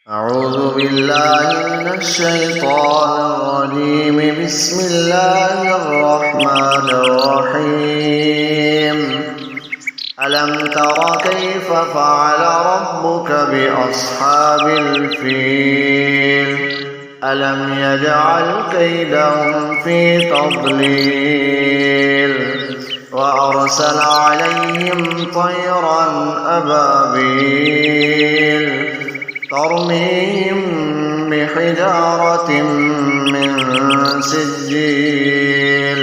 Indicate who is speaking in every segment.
Speaker 1: أعوذ بالله من الشيطان الرجيم. بسم الله الرحمن الرحيم. ألم تر كيف فعل ربك بأصحاب الفيل؟ ألم يجعل كيدهم في تضليل وأرسل عليهم طيرا أبابيل ترميهم بحجارة من سجيل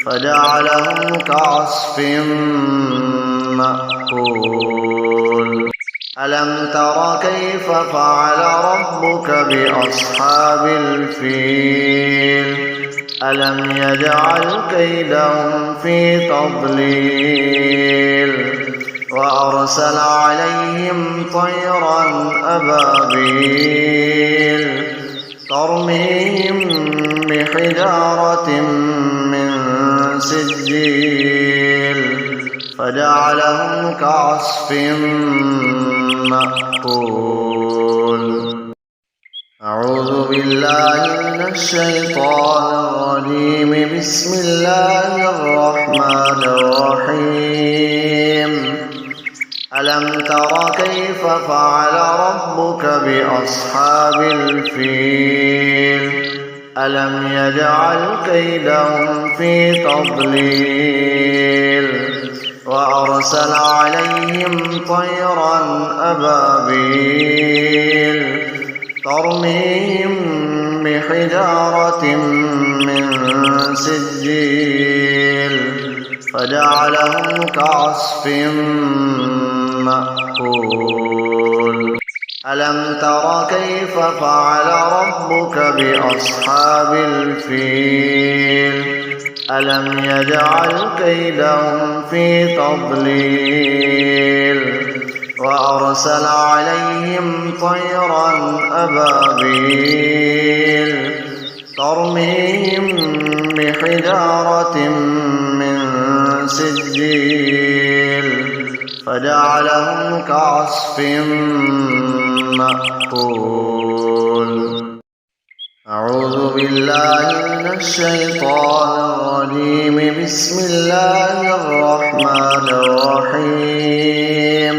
Speaker 1: فجعلهم كعصف مأكول. ألم تر كيف فعل ربك بأصحاب الفيل؟ ألم يجعل كيدهم في تضليل وأرسل عليهم طيرا أبابيل ترميهم بحجارة من سجيل فجعلهم كعصف مأكول. أعوذ بالله من الشيطان الرجيم. بسم الله الرحمن الرحيم. ألم تر كيف فعل ربك بأصحاب الفيل؟ ألم يجعل كيدهم في تضليل وأرسل عليهم طيرا أبابيل ترميهم بحجارة من سجيل فجعلهم كعصف مأكول. ألم تر كيف فعل ربك بأصحاب الفيل؟ ألم يجعل كيدهم في تضليل وأرسل عليهم طيرا أبابيل ترميهم بحجارة من سجيل فجعلهم كعصف مأكول. أعوذ بالله من الشيطان الرجيم. بسم الله الرحمن الرحيم.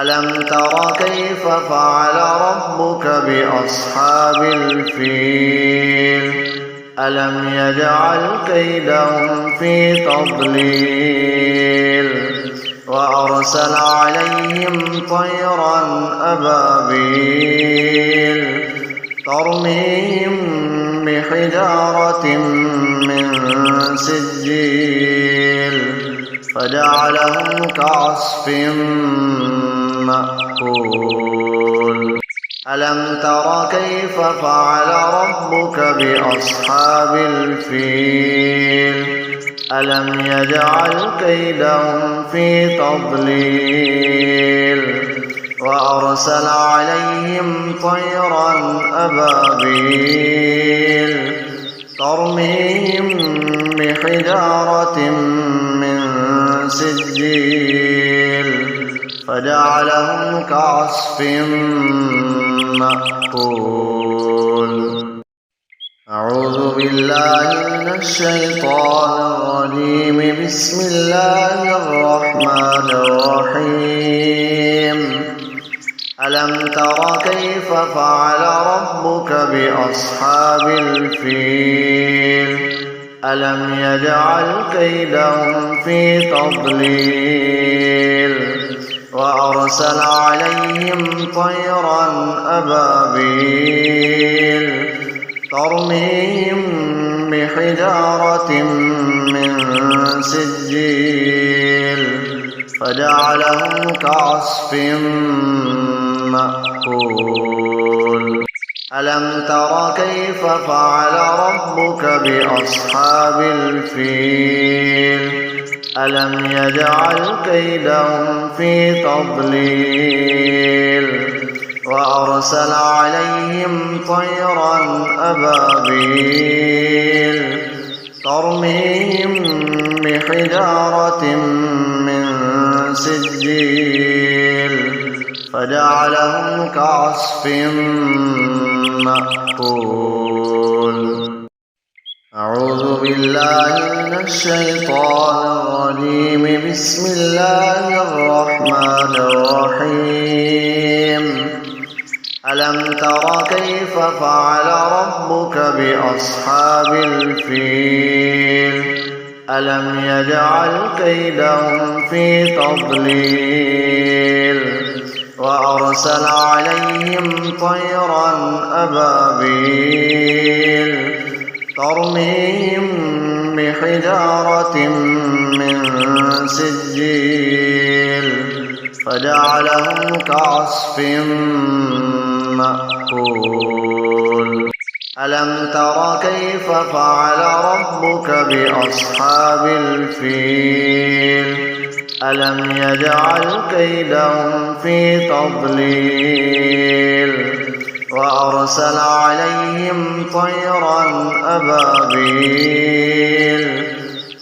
Speaker 1: ألم تر كيف فعل ربك بأصحاب الفيل؟ ألم يجعل كيدهم في تضليل وأرسل عليهم طيرا أبابيل ترميهم بحجارة من سجيل فجعلهم كعصف مأكول. ألم تر كيف فعل ربك بأصحاب الفيل؟ ألم يجعل كيدهم في تضليل وأرسل عليهم طيرا أبابيل ترميهم بحجارة من سجيل فجعلهم كعصف مأكول. أعوذ بالله من الشيطان الرجيم. بسم الله الرحمن الرحيم. ألم تر كيف فعل ربك بأصحاب الفيل؟ ألم يجعل كيدهم في تضليل وأرسل عليهم طيرا أبابيل ترميهم بحجارة من سجيل فجعلهم كعصف مأكول. ألم تر كيف فعل ربك بأصحاب الفيل؟ ألم يجعل كيدهم في تضليل وأرسل عليهم طيرا أبابيل ترميهم بحجارة من سجيل فجعلهم كعصف مأكول. أعوذ بالله من الشيطان الرجيم. بسم الله الرحمن الرحيم. ألم تر كيف فعل ربك بأصحاب الفيل؟ ألم يجعل كيدهم في تضليل وأرسل عليهم طيرا أبابيل ترميهم بحجارة من سجيل فجعلهم كعصف مأكول. ألم تر كيف فعل ربك بأصحاب الفيل؟ ألم يجعل كيدهم في تضليل وأرسل عليهم طيرا أبابيل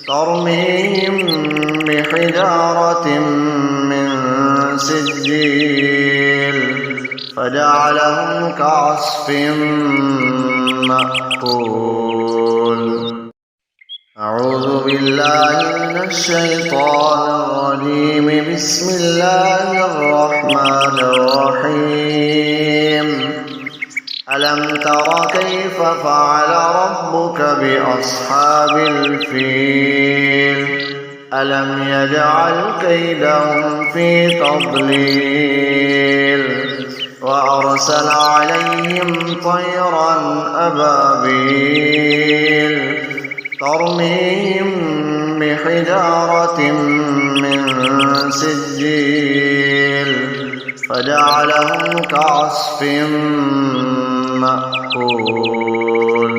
Speaker 1: ترميهم بحجارة من سجيل فجعلهم كعصف مأكول. أعوذ بالله من الشيطان الرجيم. بسم الله الرحمن الرحيم. ألم تر كيف فعل ربك بأصحاب الفيل؟ ألم يجعل كيدهم في تضليل وأرسل عليهم طيرا أبابيل ترميهم بحجارة من سجيل فجعلهم كعصف مأكول.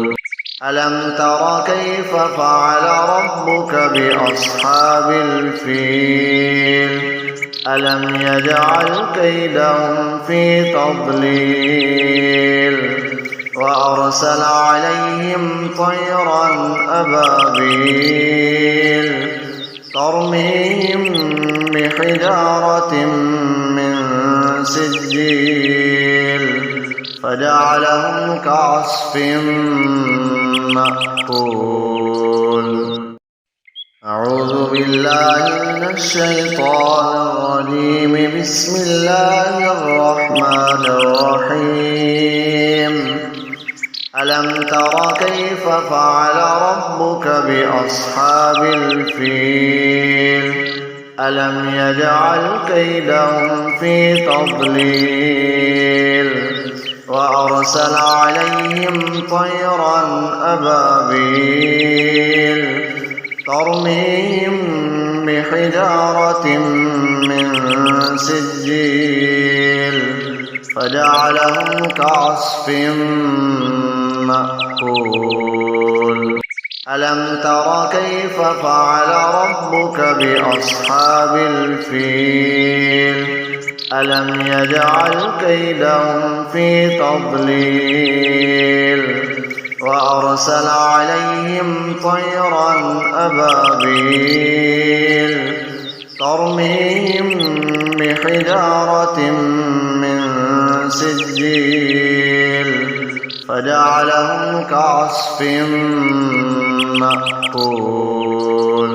Speaker 1: ألم تر كيف فعل ربك بأصحاب الفيل؟ ألم يجعل كيدهم في تضليل وأرسل عليهم طيرا أبابيل ترميهم بحجارة من سجيل فجعلهم كعصف مأكول. أعوذ بالله من الشيطان الرجيم. بسم الله الرحمن الرحيم. ألم تر كيف فعل ربك بأصحاب الفيل؟ ألم يجعل كيدهم في تضليل وأرسل عليهم طيرا أبابيل ترميهم بحجارة من سجيل فجعلهم كعصف مأكول. ألم تر كيف فعل ربك بأصحاب الفيل؟ ألم يجعل كيدهم في تضليل وأرسل عليهم طيرا أبابيل ترميهم بحجارة من سجيل فجعلهم كعصف مأكول.